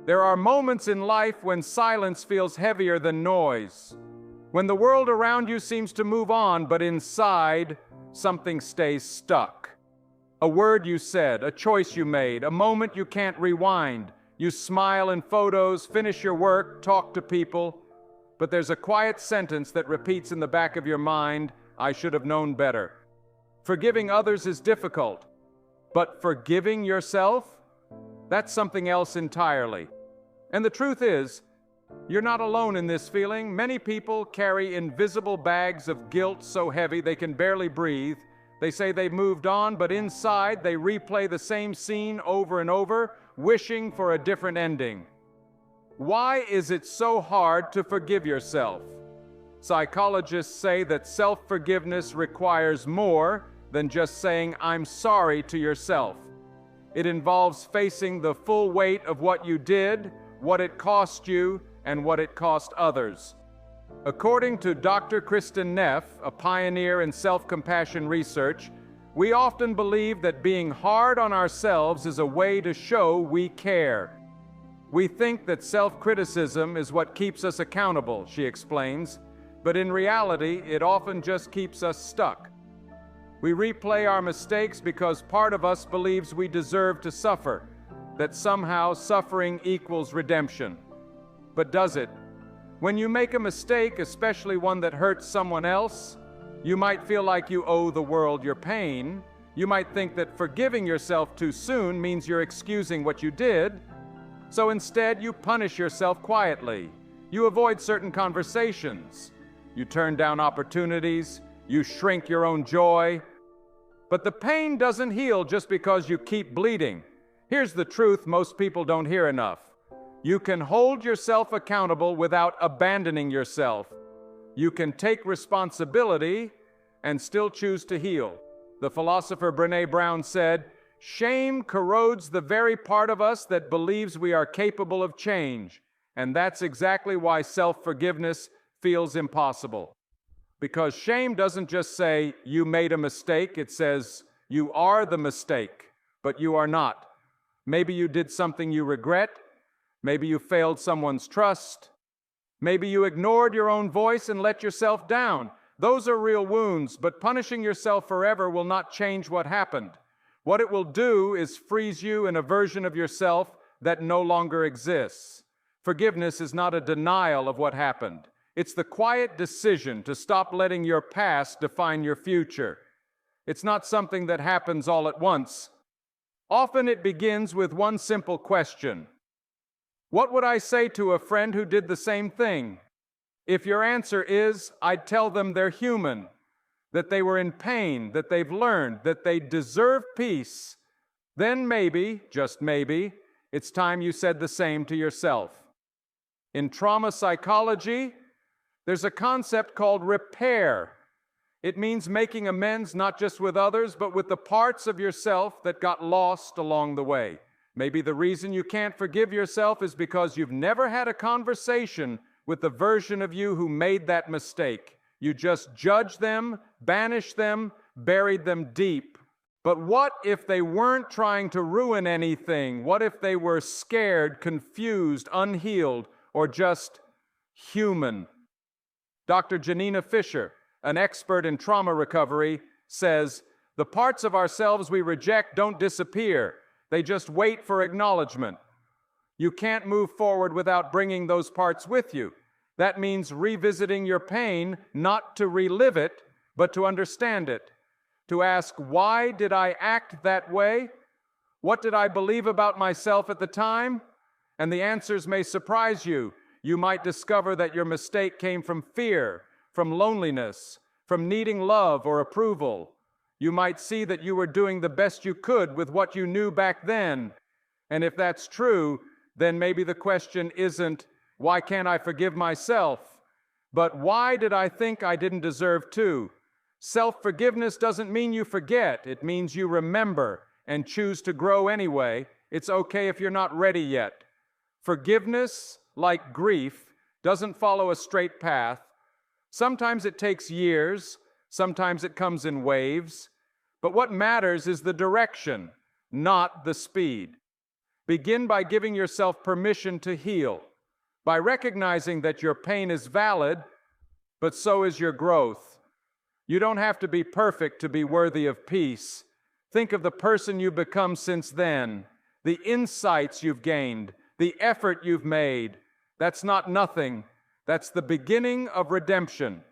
There are moments in life when silence feels heavier than noise. When the world around you seems to move on, but inside, something stays stuck. A word you said, a choice you made, a moment you can't rewind. You smile in photos, finish your work, talk to people, but there's a quiet sentence that repeats in the back of your mind, I should have known better. Forgiving others is difficult, but forgiving yourself? That's something else entirely. And the truth is, you're not alone in this feeling. Many people carry invisible bags of guilt so heavy they can barely breathe. They say they've moved on, but inside they replay the same scene over and over, wishing for a different ending. Why is it so hard to forgive yourself? Psychologists say that self-forgiveness requires more than just saying, I'm sorry to yourself. It involves facing the full weight of what you did, what it cost you, and what it cost others. According to Dr. Kristin Neff, a pioneer in self-compassion research, we often believe that being hard on ourselves is a way to show we care. We think that self-criticism is what keeps us accountable, she explains, but in reality, it often just keeps us stuck. We replay our mistakes because part of us believes we deserve to suffer, that somehow suffering equals redemption. But does it? When you make a mistake, especially one that hurts someone else, you might feel like you owe the world your pain. You might think that forgiving yourself too soon means you're excusing what you did. So instead, you punish yourself quietly. You avoid certain conversations. You turn down opportunities. You shrink your own joy. But the pain doesn't heal just because you keep bleeding. Here's the truth most people don't hear enough. You can hold yourself accountable without abandoning yourself. You can take responsibility and still choose to heal. The philosopher Brené Brown said, "Shame corrodes the very part of us that believes we are capable of change." And that's exactly why self-forgiveness feels impossible. Because shame doesn't just say, you made a mistake. It says, you are the mistake, but you are not. Maybe you did something you regret. Maybe you failed someone's trust. Maybe you ignored your own voice and let yourself down. Those are real wounds, but punishing yourself forever will not change what happened. What it will do is freeze you in a version of yourself that no longer exists. Forgiveness is not a denial of what happened. It's the quiet decision to stop letting your past define your future. It's not something that happens all at once. Often it begins with one simple question. What would I say to a friend who did the same thing? If your answer is, I'd tell them they're human, that they were in pain, that they've learned, that they deserve peace, then maybe, just maybe, it's time you said the same to yourself. In trauma psychology, there's a concept called repair. It means making amends not just with others, but with the parts of yourself that got lost along the way. Maybe the reason you can't forgive yourself is because you've never had a conversation with the version of you who made that mistake. You just judged them, banished them, buried them deep. But what if they weren't trying to ruin anything? What if they were scared, confused, unhealed, or just human? Dr. Janina Fisher, an expert in trauma recovery, says, the parts of ourselves we reject don't disappear. They just wait for acknowledgement. You can't move forward without bringing those parts with you. That means revisiting your pain, not to relive it, but to understand it. To ask, why did I act that way? What did I believe about myself at the time? And the answers may surprise you. You might discover that your mistake came from fear, from loneliness, from needing love or approval. You might see that you were doing the best you could with what you knew back then. And if that's true, then maybe the question isn't, why can't I forgive myself? But why did I think I didn't deserve to? Self-forgiveness doesn't mean you forget. It means you remember and choose to grow anyway. It's okay if you're not ready yet. Forgiveness, like grief, doesn't follow a straight path. Sometimes it takes years. Sometimes it comes in waves. But what matters is the direction, not the speed. Begin by giving yourself permission to heal, by recognizing that your pain is valid, but so is your growth. You don't have to be perfect to be worthy of peace. Think of the person you've become since then, the insights you've gained, the effort you've made. That's not nothing. That's the beginning of redemption.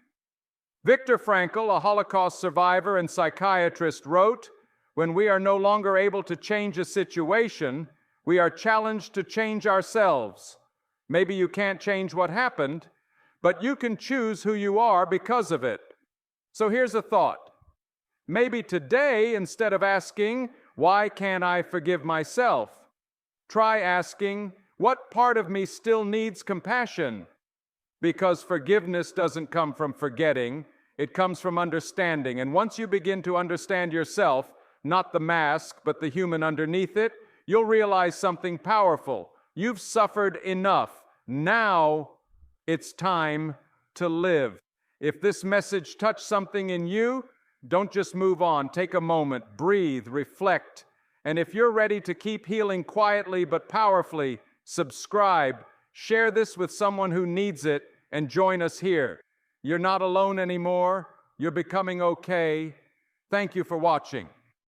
Viktor Frankl, a Holocaust survivor and psychiatrist, wrote, "When we are no longer able to change a situation, we are challenged to change ourselves." Maybe you can't change what happened, but you can choose who you are because of it. So here's a thought. Maybe today, instead of asking, "Why can't I forgive myself?" try asking, "What part of me still needs compassion?" Because forgiveness doesn't come from forgetting, it comes from understanding. And once you begin to understand yourself, not the mask, but the human underneath it, you'll realize something powerful. You've suffered enough. Now it's time to live. If this message touched something in you, don't just move on. Take a moment, breathe, reflect. And if you're ready to keep healing quietly but powerfully, subscribe, share this with someone who needs it, and join us here. You're not alone anymore. You're becoming okay. Thank you for watching.